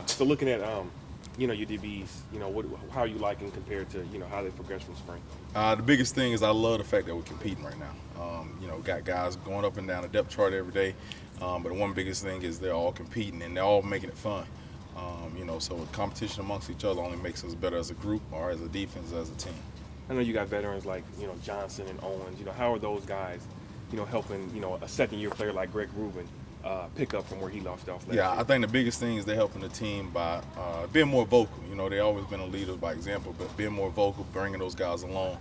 So looking at your DBs, how are you liking compared to how they progress from spring? The biggest thing is I love the fact that we're competing right now. Got guys going up and down the depth chart every day, but the one biggest thing is they're all competing and they're all making it fun. So competition amongst each other only makes us better as a group or as a defense, as a team. I know you got veterans like Johnson and Owens. How are those guys, helping a second year player like Greg Rubin pick up from where he left off last Yeah, year? I think the biggest thing is they're helping the team by being more vocal. They always been a leader by example, but being more vocal, bringing those guys along,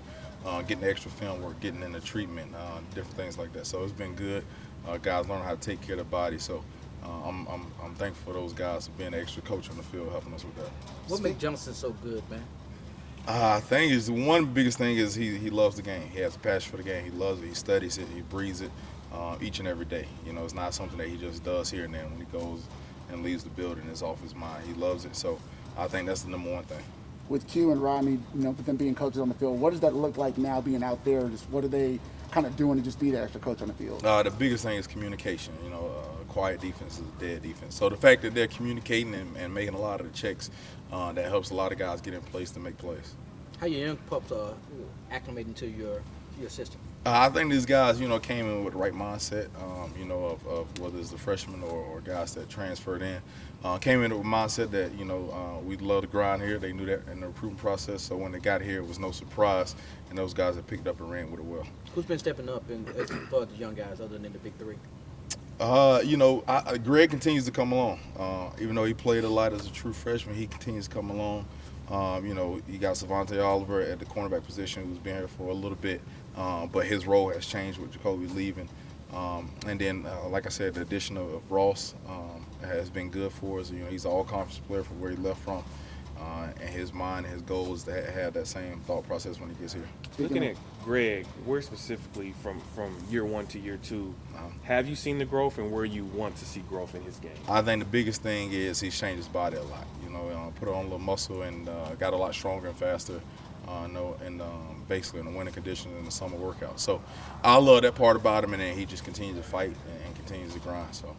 getting the extra film work, getting in the treatment, different things like that. So it's been good. Guys learning how to take care of their body. So I'm thankful for those guys being the extra coach on the field, helping us with that. What makes Johnson so good, man? I think is one biggest thing is he loves the game. He has a passion for the game. He loves it. He studies it. He breathes it each and every day. It's not something that he just does here and then. When he goes and leaves the building, it's off his mind. He loves it. So I think that's the number one thing. With Q and Rodney, with them being coaches on the field, what does that look like now being out there? Just what are they kind of doing to just be the extra coach on the field? The biggest thing is communication. Quiet defense is a dead defense. So the fact that they're communicating and making a lot of the checks, that helps a lot of guys get in place to make plays. How your young pups are acclimating to your system? I think these guys, came in with the right mindset, of whether it's the freshmen or guys that transferred in. Came in with a mindset that, we love to grind here. They knew that in the recruiting process. So when they got here, it was no surprise. And those guys have picked up and ran with it well. Who's been stepping up as far as the young guys other than the big three? Greg continues to come along. Even though he played a lot as a true freshman, he continues to come along. You got Savante Oliver at the cornerback position who's been here for a little bit, but his role has changed with Jacoby leaving. And then, like I said, the addition of Ross has been good for us. He's an all-conference player from where he left from. And his mind and his goal is to have that same thought process when he gets here. Looking at Greg, where specifically from year one to year two, have you seen the growth and where you want to see growth in his game? I think the biggest thing is he's changed his body a lot. Put on a little muscle and got a lot stronger and faster. Basically in the winter conditions in the summer workout. So I love that part about him, and then he just continues to fight and continues to grind. So.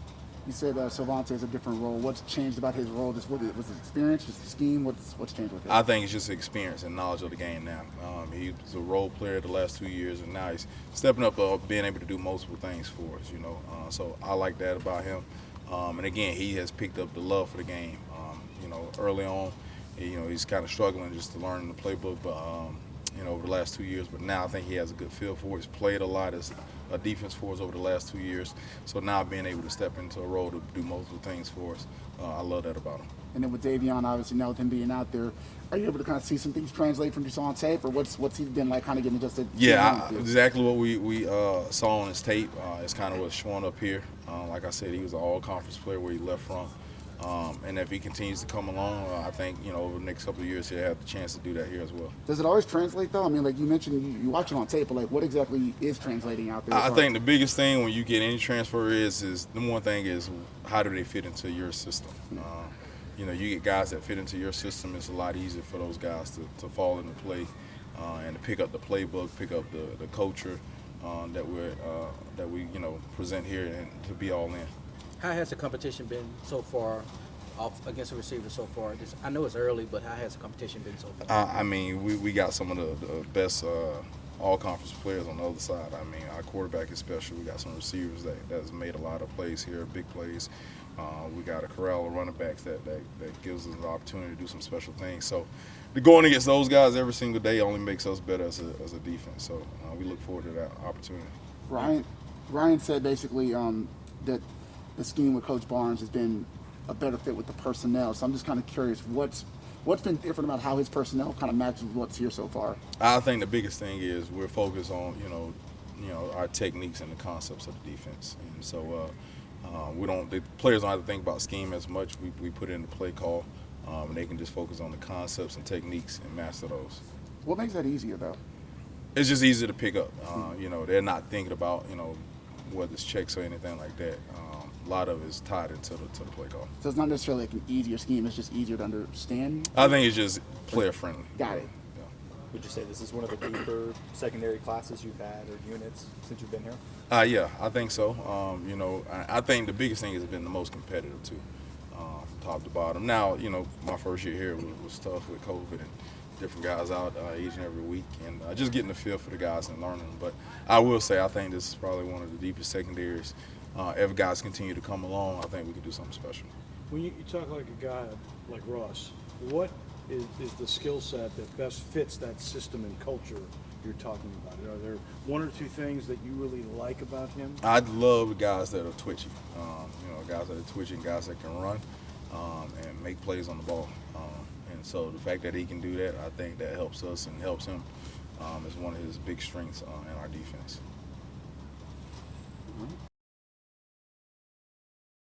You said Savante is a different role. What's changed about his role? Just was his experience, just the scheme? What's changed with him? I think it's just experience and knowledge of the game now. He was a role player the last 2 years, and now he's stepping up, being able to do multiple things for us. So I like that about him. And again, he has picked up the love for the game. Early on, he's kind of struggling just to learn the playbook, but over the last 2 years. But now I think he has a good feel for it. He's played a lot as a defense for us over the last 2 years. So now being able to step into a role to do multiple things for us, I love that about him. And then with Davion, obviously now with him being out there, are you able to kind of see some things translate from just on tape, or what's he been like, kind of getting adjusted? Yeah, exactly what we saw on his tape. It's kind of what's showing up here. Like I said, he was an all-conference player where he left from. And if he continues to come along, I think, over the next couple of years, he'll have the chance to do that here as well. Does it always translate, though? I mean, like you mentioned, you watch it on tape, but like what exactly is translating out there? I think the biggest thing when you get any transfer is the one thing is how do they fit into your system? You get guys that fit into your system. It's a lot easier for those guys to fall into play and to pick up the playbook, pick up the culture that we present here and to be all in. How has the competition been so far against the receivers so far? I know it's early, but how has the competition been so far? We got some of the best all-conference players on the other side. Our quarterback is special. We got some receivers that's made a lot of plays here, big plays. We got a corral of running backs that gives us the opportunity to do some special things. So going against those guys every single day only makes us better as a defense. So we look forward to that opportunity. Ryan said basically that the scheme with Coach Barnes has been a better fit with the personnel. So I'm just kind of curious, what's been different about how his personnel kind of matches what's here so far? I think the biggest thing is we're focused on our techniques and the concepts of the defense, and so the players don't have to think about scheme as much. We put it in the play call, and they can just focus on the concepts and techniques and master those. What makes that easier though? It's just easier to pick up. They're not thinking about whether it's checks or anything like that. A lot of it is tied into the play call. So it's not necessarily like an easier scheme, it's just easier to understand? I think it's just player friendly. Got it. Yeah. Would you say this is one of the deeper secondary classes you've had or units since you've been here? Yeah, I think so. I think the biggest thing has been the most competitive too. top to bottom. Now, my first year here was tough with COVID and different guys out each and every week, and just getting the feel for the guys and learning them. But I will say, I think this is probably one of the deepest secondaries. If guys continue to come along, I think we can do something special. When you talk like a guy like Ross, what is the skill set that best fits that system and culture you're talking about? Are there one or two things that you really like about him? I love guys that are twitchy. Guys that are twitching, guys that can run and make plays on the ball. And so the fact that he can do that, I think that helps us and helps him is one of his big strengths in our defense.